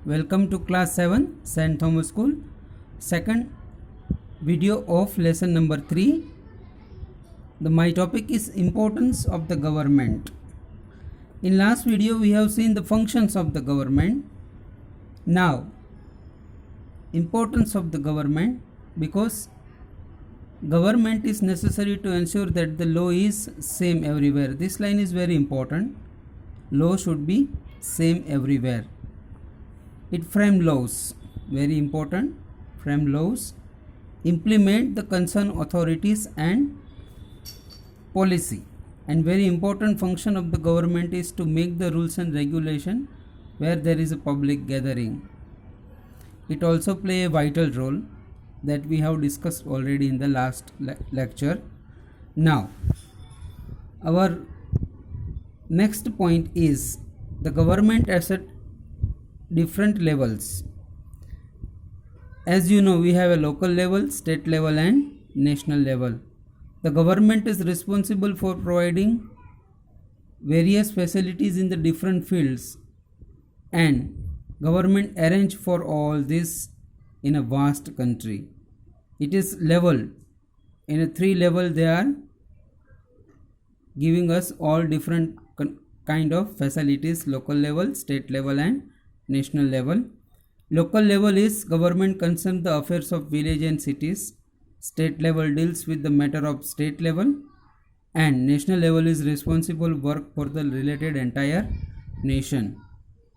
Welcome to class 7 St. Thomas School, second video of lesson number 3. My topic is importance of the government. In last video we have seen the functions of the government. Now importance of the government, because government is necessary to ensure that the law is same everywhere. This line is very important. Law should be same everywhere. It frame laws, very important, frame laws, implement the concerned authorities and policy. And very important function of the government is to make the rules and regulation where there is a public gathering. It also play a vital role that we have discussed already in the last lecture. Now, our next point is the government at different levels. As you know, we have a local level, state level and national level. The government is responsible for providing various facilities in the different fields, and government arrange for all this in a vast country. It is level. In a 3 level they are giving us all different kind of facilities: local level, state level and national level. Local level is government concerns the affairs of village and cities. State level deals with the matter of state level, and national level is responsible work for the related entire nation.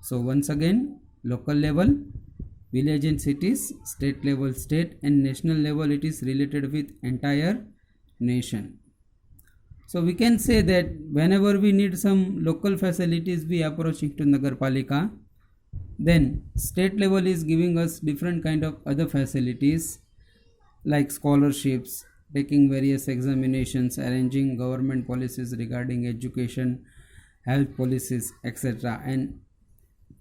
So once again, local level, village and cities, state level state, and national level it is related with entire nation. So we can say that whenever we need some local facilities, we approaching to Nagarpalika. Then state level is giving us different kind of other facilities like scholarships, taking various examinations, arranging government policies regarding education, health policies, etc. And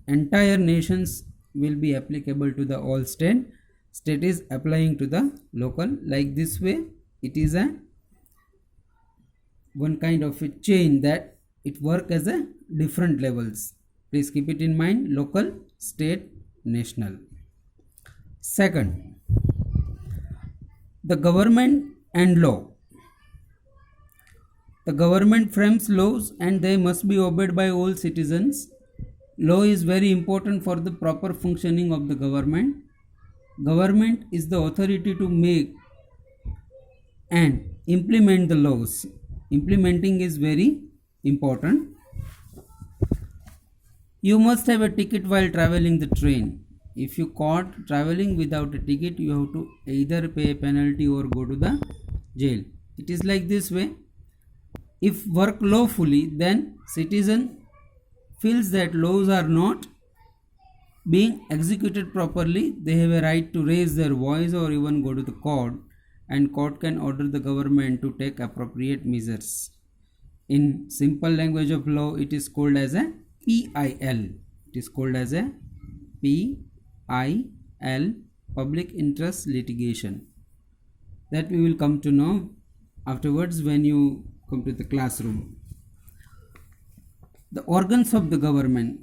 entire nations will be applicable to the all state. State is applying to the local. Like this way, it is a one kind of a chain that it work as a different levels. Please keep it in mind: local, state, national. Second, the government and law. The government frames laws and they must be obeyed by all citizens. Law is very important for the proper functioning of the government. Government is the authority to make and implement the laws. Implementing is very important. You must have a ticket while traveling the train. If you caught traveling without a ticket, you have to either pay a penalty or go to the jail. It is like this way. If work lawfully, then citizen feels that laws are not being executed properly, they have a right to raise their voice or even go to the court, and court can order the government to take appropriate measures. In simple language of law, it is called as a PIL. It is called as a PIL, public interest litigation. That we will come to know afterwards when you come to the classroom. The organs of the government.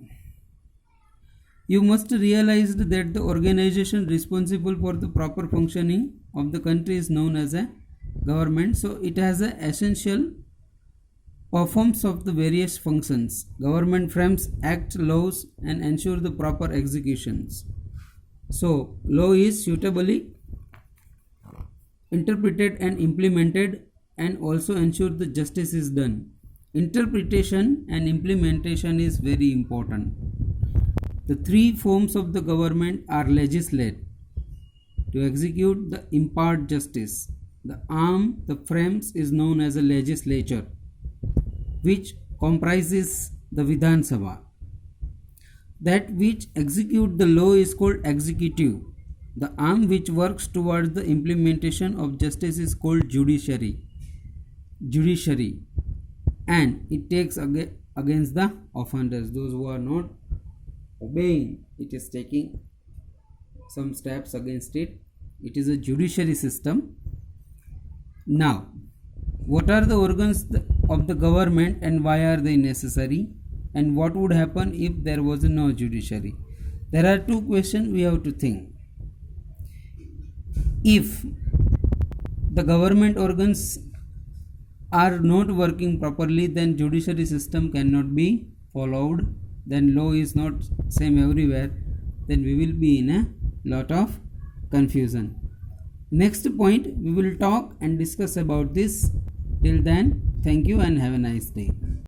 You must realize that the organization responsible for the proper functioning of the country is known as a government. So it has an essential performs of the various functions. Government frames act, laws and ensure the proper executions. So law is suitably interpreted and implemented, and also ensure the justice is done. Interpretation and implementation is very important. The 3 forms of the government are: legislate, to execute, the impart justice. The arm, the frames is known as a legislature, which comprises the Vidhan Sabha. That which execute the law is called executive. The arm which works towards the implementation of justice is called judiciary. And it takes against the offenders, those who are not obeying, it is taking some steps against it. It is a judiciary system. Now, what are the organs of the government and why are they necessary, and what would happen if there was no judiciary? There are two questions we have to think. If the government organs are not working properly, then judiciary system cannot be followed, then law is not same everywhere, then we will be in a lot of confusion. Next point we will talk and discuss about this. Till then, thank you and have a nice day.